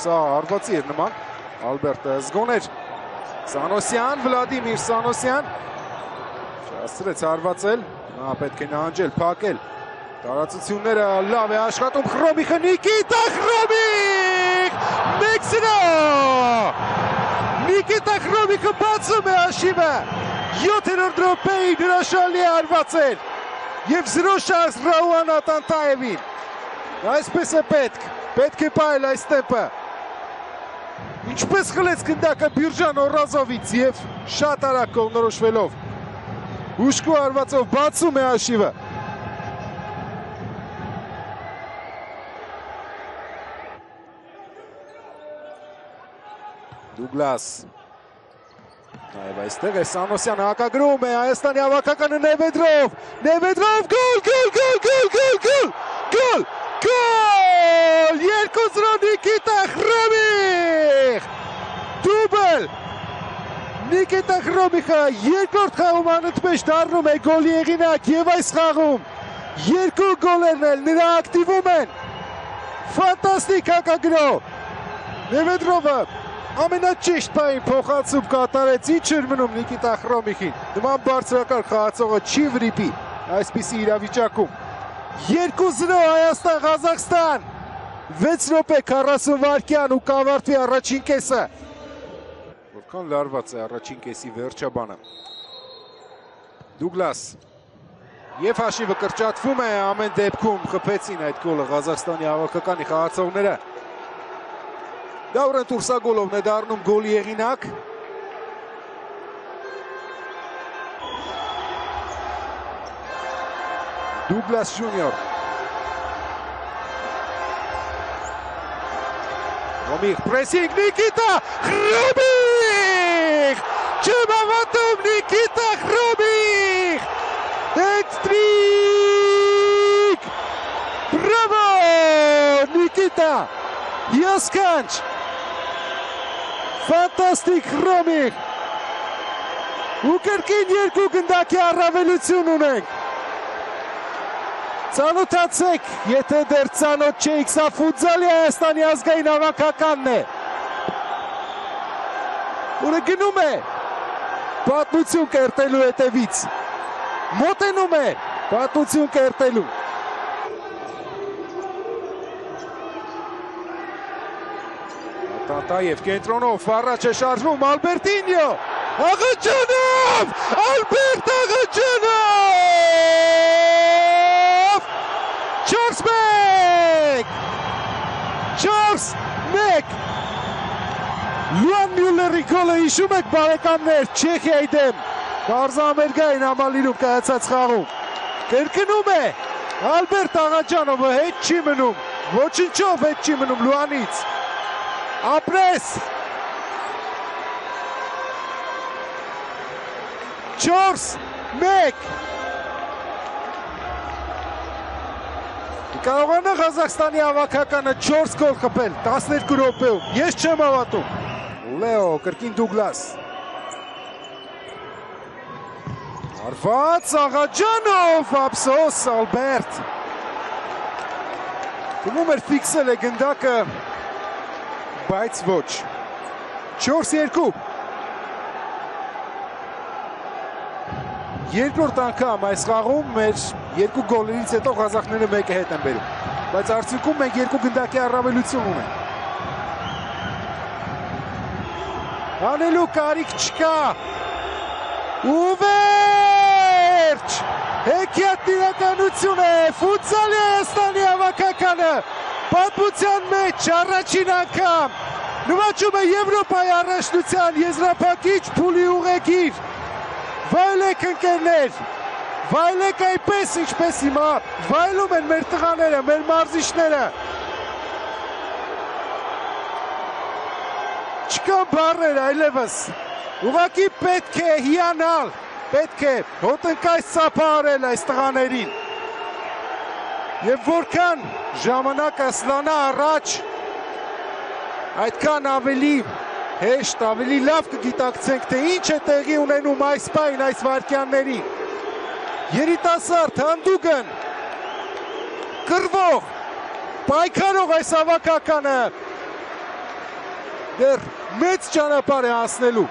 սա արվածի էր նման, Ալբերտը զգոներ, Սանոսյան, Վլադիմիր Սանոսյան, չաստրեց հարվածել, նա պետք է նահանջել, պակել, տարածությունները լավ է աշխատում, Խրոմիխը Նիկիտա Խրոմիխ, մեքսինա, Նիկիտա Խրոմիխը բացում է հաշիվը, 7-րդ րոպեին հրաշալի է հարվածել, և 0 շանս Ռաուան Ատանտաևին, այսպես է պետք է պայել այս տեպը, ինչպես խլեց գնդակը Բիրժան Օրազովից և շատ արագ կողմնորոշվելով, ուշքու հարվածով բացում է հաշիվը, Դուգլաս Նաև այստեղ է Սանոսյանը հակագրում է Հայաստանի հավաքականը Նևեդրով, գոլ, 2-0 Նիկիտա Խրոմիխ, դուբլ, Նիկիտա Խրոմիխը երկրորդ խաղում անընդմեջ դառնում է գոլի հեղինակ և այս խաղում 2 գոլերն էլ նրա ակտիվում են, ֆանտաստիկ հակագրով, Նևեդրովը ամենաճիշտ պահին փոխանցում կատարեց, ինչ էր մնում Նիկիտա Խրոմիխին, նման բարձրակարգ խաղացողը չի վրիպի այսպիսի իրավիճակում, 2-0 Հայաստան-Ղազախստան, 6 րոպե 40 վայրկյան ու կավարտվի առաջին կեսը, որքան լարված է առաջին կեսի վերջաբանը, Դուգլաս, և հաշիվը կրճատվում է, ամեն դեպքում խփեցին այդ գոլը Ղազախստանի հավաքականի խաղացողները, Դավրեն Տուրսագոլովն է դառնում գոլի հեղինակ, Դուգլաս Ջունիոր, Ռոմիխ, պրեսինգ, Նիկիտա Խրոմիխ, չեմ հավատում Նիկիտա Խրոմիխ, հետրիկ, բրավո, Նիկիտա, յասկանչ, Ֆանտաստիկ Խրոմիխ, ու կրկին 2 գնդակի առավելություն ունենք, ծանոթացեք, եթե դեռ ծանոթ չէիք, սա ֆուտզալի Հայաստանի ազգային հավաքականն է, որը գնում է պատմություն կերտելու հետևից, մոտենում է պատմություն կերտելու, Տատաև կենտրոնով առաջ է շարժվում Ալբերտինյո, Աղաջանով, Ալբերտ Աղաջանով, 4-1, Լուան Մյուլլերի գոլը հիշում եք բարեկամներ Չեխիայի դեմ, Մարզամերգային համալիրում կայացած խաղում, կրկնում է Ալբերտ Աղաջանովը հետ չի մնում, ոչնչով հետ չի մնում Լուանից, ապրես 4-1 Կարողանա Ղազախստանի հավաքականը 4 գոլ խփել 12 րոպեում, ես չեմ հավատում Լեո, կրկին Դուգլաս Արված Աղաջանով, ափսոս Ալբերտ Թվում էր ֆիքսել է գնդակը բայց ոչ 4-2 Երկրորդ անգամ այս խաղում մեր 2 գոլերից հետո ղազախները մեկը հետ են բերում բայց արդյունքում մենք 2 գնդակի առավելություն ունենք անելու կարիք չկա ու վերջ հեքիաթ իրականություն է ֆուտզալի Հայաստանի հավաքականը պատմության մեջ առաջին անգամ նվաճում է Եվրոպայի առաջնության եզրափակիչ փուլի ուղեգիր վայելեք ընկերներ վայելեք այնպես ինչպես հիմա վայելում են մեր տղաները մեր մարզիչները չկան բառեր այլևս ուղղակի պետք է հիանալ պետք է հոտնկայս ծափահարել այս տղաներին Եվ որքան ժամանակը սլանա առաջ, այդքան ավելի հեշտ, ավելի լավ կգիտակցենք, թե ինչ է տեղի ունենում այս պահին, այս վայրկյաններին։ Երիտասարդ, հանդուգն, կռվող, պայքարող այս հավաքականը դեռ մեծ ճանապարհ է անցնելու